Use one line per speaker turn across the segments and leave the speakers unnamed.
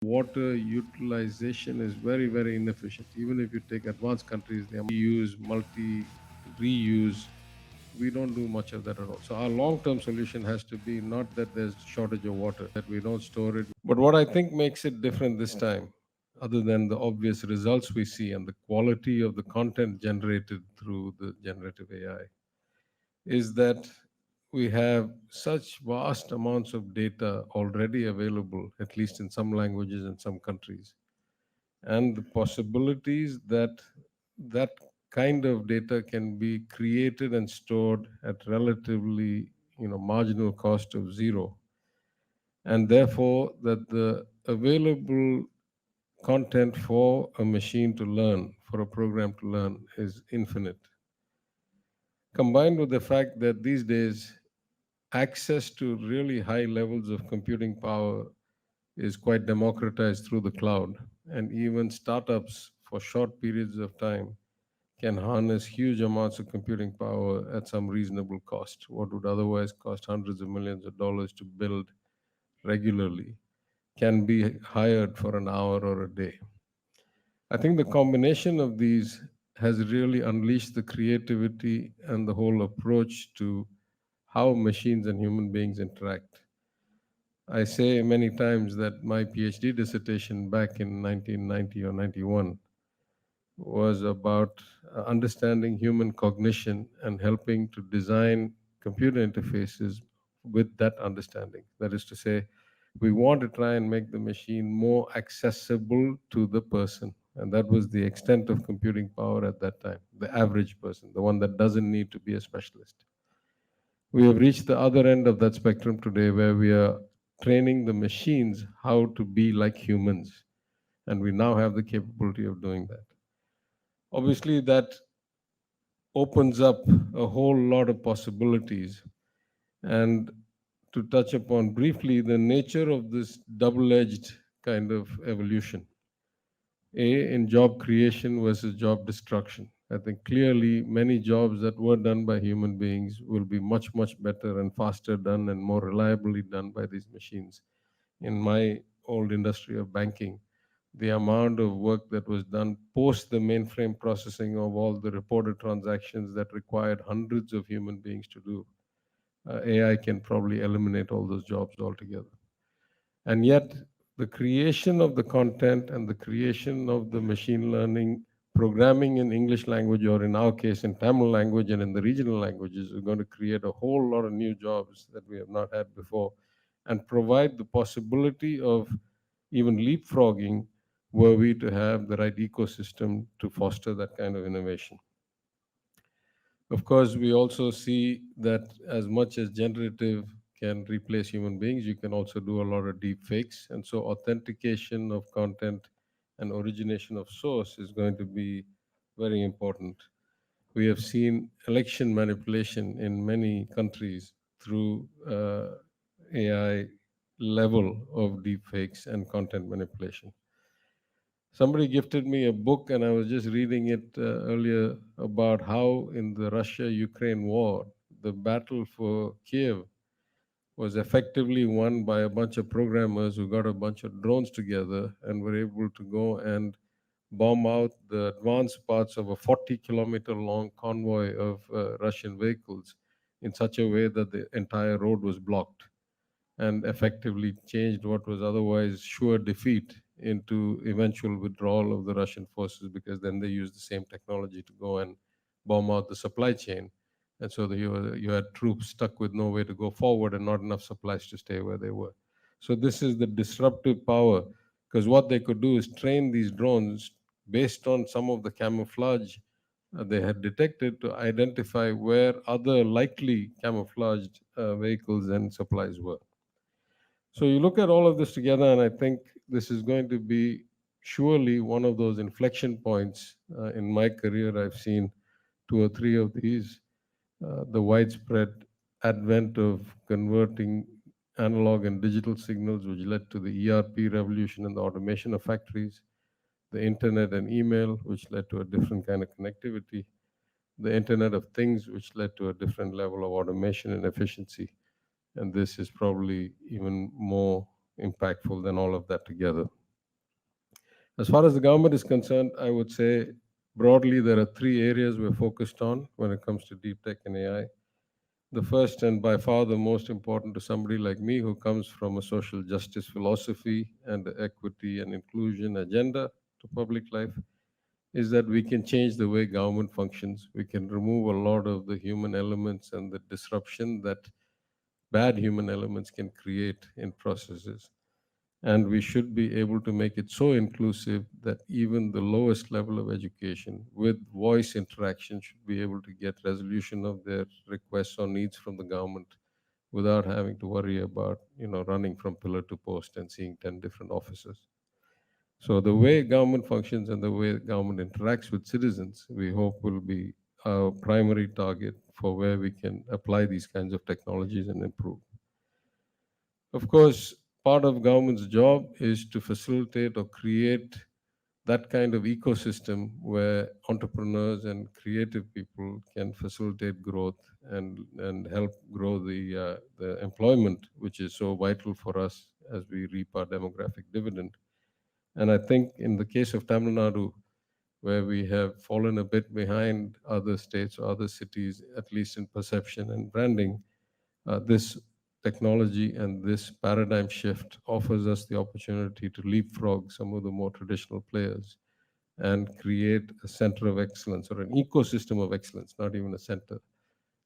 Water utilization is very, very inefficient. Even if you take advanced countries, they use reuse. We don't do much of that at all. So our long-term solution has to be not that there's shortage of water, that we don't store it. But what I think makes it different this time, other than the obvious results we see and the quality of the content generated through the generative AI, is that we have such vast amounts of data already available, at least in some languages in some countries, and the possibilities that that kind of data can be created and stored at relatively marginal cost of zero, and therefore that the available content for a machine to learn, for a program to learn, is infinite, combined with the fact that these days access to really high levels of computing power is quite democratized through the cloud, and even startups for short periods of time can harness huge amounts of computing power at some reasonable cost. What would otherwise cost hundreds of millions of dollars to build regularly can be hired for an hour or a day. I think the combination of these has really unleashed the creativity and the whole approach to how machines and human beings interact. I say many times that my PhD dissertation back in 1990 or 91 was about understanding human cognition and helping to design computer interfaces with that understanding. That is to say, we want to try and make the machine more accessible to the person. And that was the extent of computing power at that time, the average person, the one that doesn't need to be a specialist. We have reached the other end of that spectrum today where we are training the machines how to be like humans. And we now have the capability of doing that. Obviously, that opens up a whole lot of possibilities. And to touch upon briefly the nature of this double edged kind of evolution, in job creation versus job destruction. I think clearly many jobs that were done by human beings will be much, much better and faster done and more reliably done by these machines. In my old industry of banking, the amount of work that was done post the mainframe processing of all the reported transactions that required hundreds of human beings to do, AI can probably eliminate all those jobs altogether. And yet, the creation of the content and the creation of the machine learning programming in English language, or in our case in Tamil language and in the regional languages, is going to create a whole lot of new jobs that we have not had before and provide the possibility of even leapfrogging were we to have the right ecosystem to foster that kind of innovation. Of course, we also see that as much as generative can replace human beings, you can also do a lot of deep fakes. And so authentication of content and origination of source is going to be very important. We have seen election manipulation in many countries through AI level of deep fakes and content manipulation. Somebody gifted me a book, and I was just reading it earlier about how in the Russia Ukraine war, the battle for Kiev was effectively won by a bunch of programmers who got a bunch of drones together and were able to go and bomb out the advanced parts of a 40-kilometer long convoy of Russian vehicles in such a way that the entire road was blocked, and effectively changed what was otherwise sure defeat into eventual withdrawal of the Russian forces, because then they used the same technology to go and bomb out the supply chain. And so you had troops stuck with no way to go forward and not enough supplies to stay where they were. So this is the disruptive power, because what they could do is train these drones based on some of the camouflage they had detected to identify where other likely camouflaged vehicles and supplies were. So you look at all of this together, and I think this is going to be surely one of those inflection points. In my career, I've seen two or three of these. The widespread advent of converting analog and digital signals, which led to the ERP revolution and the automation of factories, the internet and email, which led to a different kind of connectivity, the Internet of Things, which led to a different level of automation and efficiency. And this is probably even more impactful than all of that together. As far as the government is concerned, I would say broadly there are three areas we're focused on when it comes to deep tech and AI. The first, and by far the most important to somebody like me who comes from a social justice philosophy and the equity and inclusion agenda to public life, is that we can change the way government functions. We can remove a lot of the human elements and the disruption that bad human elements can create in processes. And we should be able to make it so inclusive that even the lowest level of education with voice interaction should be able to get resolution of their requests or needs from the government without having to worry about running from pillar to post and seeing 10 different officers. So the way government functions and the way government interacts with citizens, we hope will be our primary target for where we can apply these kinds of technologies and improve. Of course, part of government's job is to facilitate or create that kind of ecosystem where entrepreneurs and creative people can facilitate growth and help grow the employment, which is so vital for us as we reap our demographic dividend. And I think in the case of Tamil Nadu, where we have fallen a bit behind other states or other cities, at least in perception and branding, this technology and this paradigm shift offers us the opportunity to leapfrog some of the more traditional players and create a center of excellence or an ecosystem of excellence, not even a center,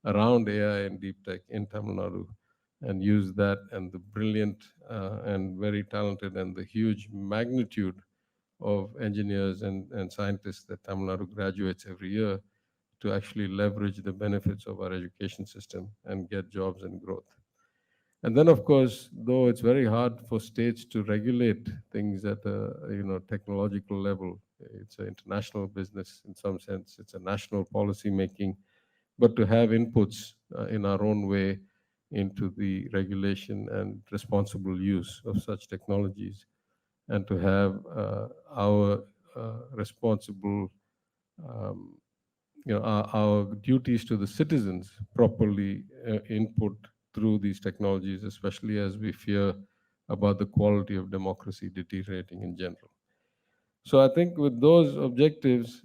around AI and deep tech in Tamil Nadu, and use that and the brilliant and very talented and the huge magnitude of engineers and scientists that Tamil Nadu graduates every year to actually leverage the benefits of our education system and get jobs and growth. And then, of course, though it's very hard for states to regulate things at a technological level, it's an international business in some sense. It's a national policy making, but to have inputs in our own way into the regulation and responsible use of such technologies, and to have our responsible um, our duties to the citizens properly input through these technologies, especially as we fear about the quality of democracy deteriorating in general. So I think with those objectives,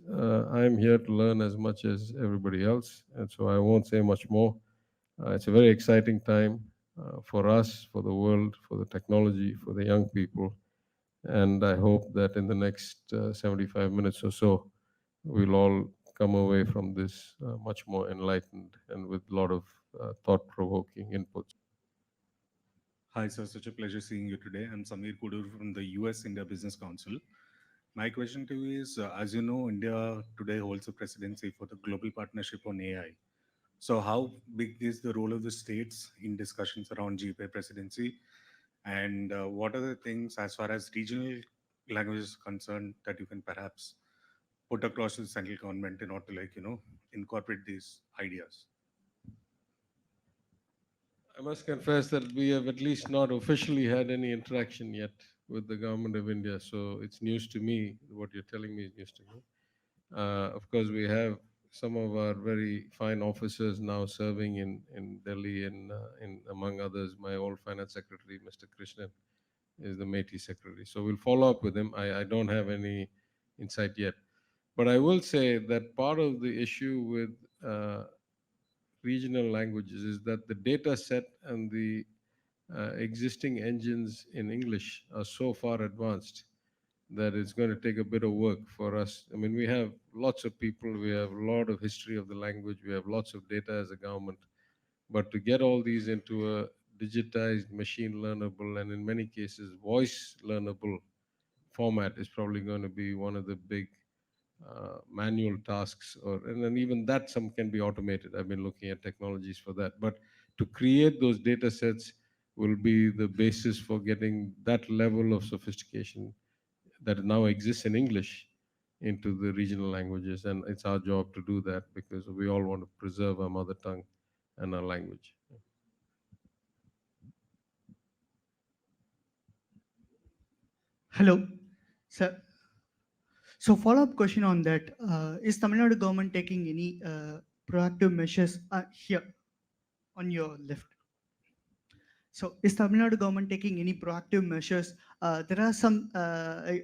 I'm here to learn as much as everybody else, and so I won't say much more. It's a very exciting time for us, for the world, for the technology, for the young people, and I hope that in the next 75 minutes or so, we'll all come away from this much more enlightened and with a lot of thought-provoking inputs.
Hi, sir. Such a pleasure seeing you today. I'm Samir Kudur from the US India Business Council. My question to you is, as you know, India today holds a presidency for the Global Partnership on AI. So, how big is the role of the states in discussions around GPA presidency? And what are the things, as far as regional languages concerned, that you can perhaps put across to the central government in order to, incorporate these ideas?
I must confess that we have at least not officially had any interaction yet with the government of India, so it's news to me. What you're telling me is news to me. Of course, we have some of our very fine officers now serving in Delhi, and in among others, my old finance secretary, Mr. Krishnan, is the MeitY secretary. So we'll follow up with him. I don't have any insight yet, but I will say that part of the issue with regional languages is that the data set and the existing engines in English are so far advanced that it's going to take a bit of work for us. I mean, we have lots of people, we have a lot of history of the language, we have lots of data as a government, but to get all these into a digitized, machine learnable, and in many cases, voice learnable format is probably going to be one of the big manual tasks, or and then even that some can be automated. I've been looking at technologies for that, but to create those data sets will be the basis for getting that level of sophistication that now exists in English into the regional languages, and it's our job to do that because we all want to preserve our mother tongue and our language.
Hello, sir. So follow-up question on that. Is Tamil Nadu government taking any proactive measures here on your left? So, is Tamil Nadu government taking any proactive measures? There are some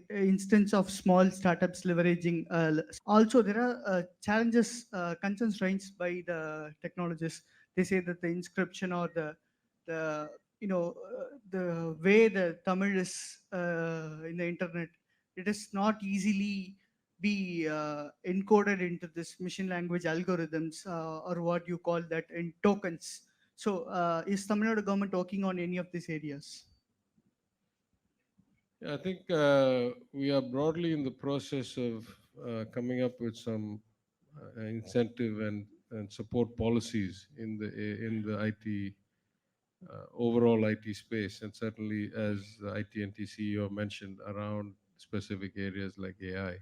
instance of small startups leveraging. Also, there are challenges, concerns raised by the technologists. They say that the inscription or the the way the Tamil is in the internet, it is not easily be encoded into this machine language algorithms or what you call that in tokens. So, is Tamil Nadu government working on any of these areas?
Yeah, I think we are broadly in the process of coming up with some incentive and support policies in the IT overall IT space, and certainly as the IT&T CEO mentioned around specific areas like AI.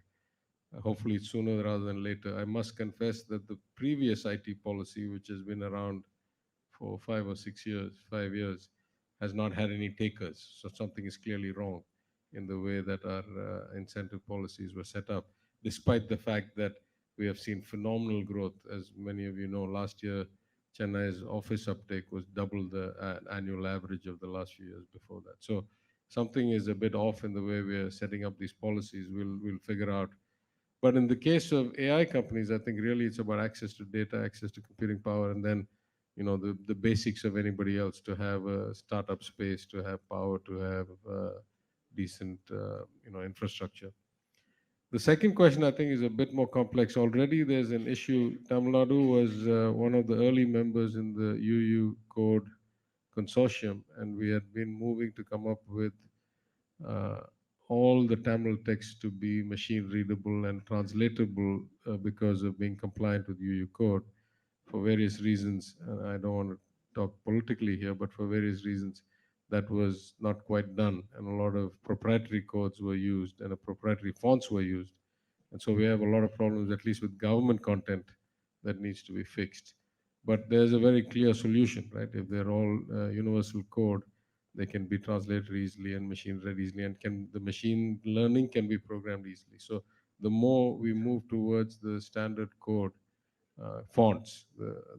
Hopefully sooner rather than later. I must confess that the previous IT policy, which has been around for 5 or 6 years, 5 years, has not had any takers. So something is clearly wrong in the way that our incentive policies were set up, despite the fact that we have seen phenomenal growth. As many of you know, last year, Chennai's office uptake was double the annual average of the last few years before that. So something is a bit off in the way we are setting up these policies. We'll figure out, but in the case of AI companies, I think really it's about access to data, access to computing power, and then, the basics of anybody else to have a startup space, to have power, to have decent, infrastructure. The second question I think is a bit more complex. Already there's an issue. Tamil Nadu was one of the early members in the UU Code consortium, and we had been moving to come up with uh, all the Tamil text to be machine readable and translatable because of being compliant with UU code for various reasons. I don't want to talk politically here, but for various reasons, that was not quite done, and a lot of proprietary codes were used and proprietary fonts were used, and so we have a lot of problems, at least with government content, that needs to be fixed. But there's a very clear solution, right? If they're all universal code, they can be translated easily and machine read easily, and can the machine learning can be programmed easily. So the more we move towards the standard code fonts,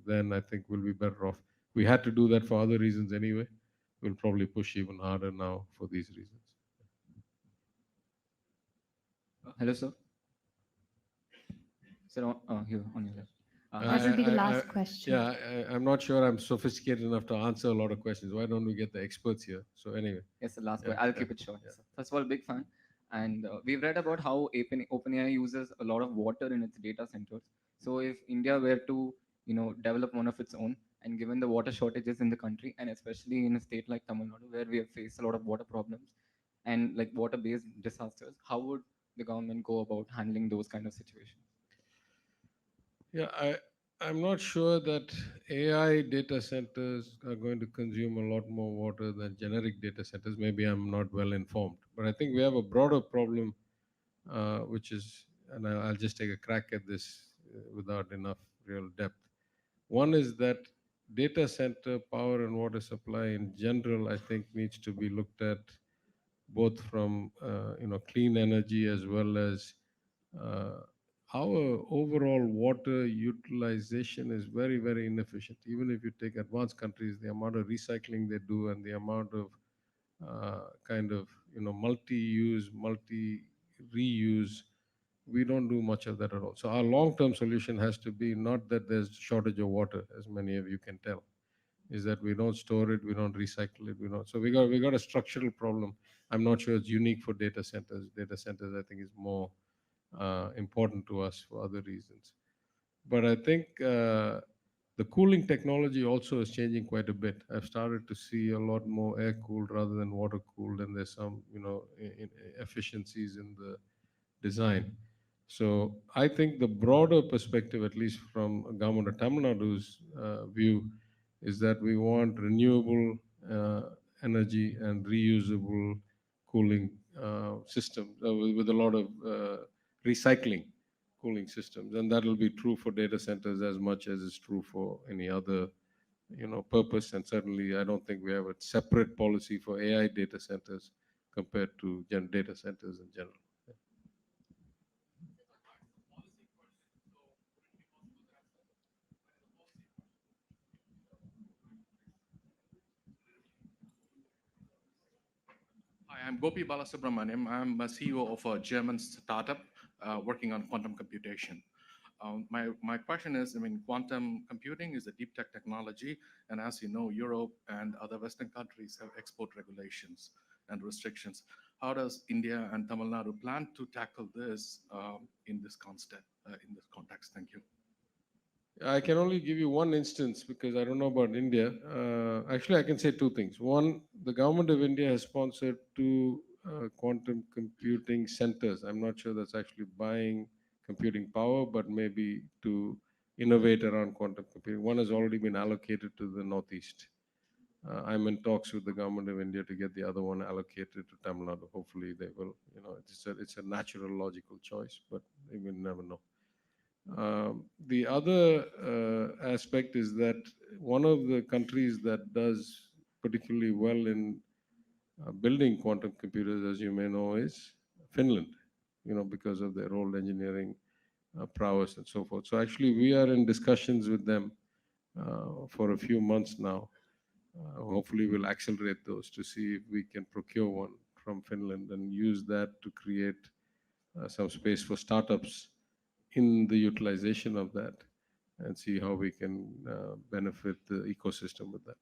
then I think we'll be better off. We had to do that for other reasons anyway. We'll probably push even harder now for these reasons.
Hello, sir. Sir, here on your left.
I,
Hi,
That will
sir.
be the
I, I,
last question.
yeah, I'm not sure I'm sophisticated enough to answer a lot of questions. Why don't we get the experts here? So anyway,
Yes, the last
yeah,
question. I'll
yeah,
keep it short.
yeah.
So, first of all, big fan. And we've read about how OpenAI uses a lot of water in its data centers. So if India were to, develop one of its own, and given the water shortages in the country, and especially in a state like Tamil Nadu, where we have faced a lot of water problems and like water-based disasters, how would the government go about handling those kind of situations?
Yeah, I'm not sure that AI data centers are going to consume a lot more water than generic data centers. Maybe I'm not well informed, but I think we have a broader problem, which is, and I'll just take a crack at this without enough real depth. One is that data center power and water supply in general, I think, needs to be looked at both from clean energy as well as uh, our overall water utilization is very, very inefficient. Even if you take advanced countries, the amount of recycling they do and the amount of kind of multi-use, multi-reuse, we don't do much of that at all. So our long-term solution has to be not that there's shortage of water, as many of you can tell, is that we don't store it, we don't recycle it, we don't. So we got a structural problem. I'm not sure it's unique for data centers. Data centers, I think, is more important to us for other reasons. But I think the cooling technology also is changing quite a bit. I've started to see a lot more air cooled rather than water cooled, and there's some efficiencies in the design. So I think the broader perspective, at least from government of Tamil Nadu's view, is that we want renewable uh, energy and reusable cooling systems with a lot of recycling cooling systems, and that will be true for data centers as much as it's true for any other purpose. And certainly, I don't think we have a separate policy for AI data centers compared to data centers in general.
Hi, I'm Gopi Balasubramaniam. I'm a CEO of a German startup working on quantum computation. My question is, I mean, quantum computing is a deep tech technology, and as you know, Europe and other Western countries have export regulations and restrictions. How does India and Tamil Nadu plan to tackle this in this context? Thank you.
I can only give you one instance because I don't know about India. Actually, I can say two things. One, the government of India has sponsored two quantum computing centers. I'm not sure that's actually buying computing power, but maybe to innovate around quantum computing. One has already been allocated to the Northeast. I'm in talks with the government of India to get the other one allocated to Tamil Nadu. Hopefully, they will. It's a natural, logical choice, but we will never know. The other aspect is that one of the countries that does particularly well in building quantum computers, as you may know, is Finland. Because of their old engineering prowess and so forth. So actually, we are in discussions with them for a few months now. Hopefully, we'll accelerate those to see if we can procure one from Finland and use that to create some space for startups in the utilization of that and see how we can benefit the ecosystem with that.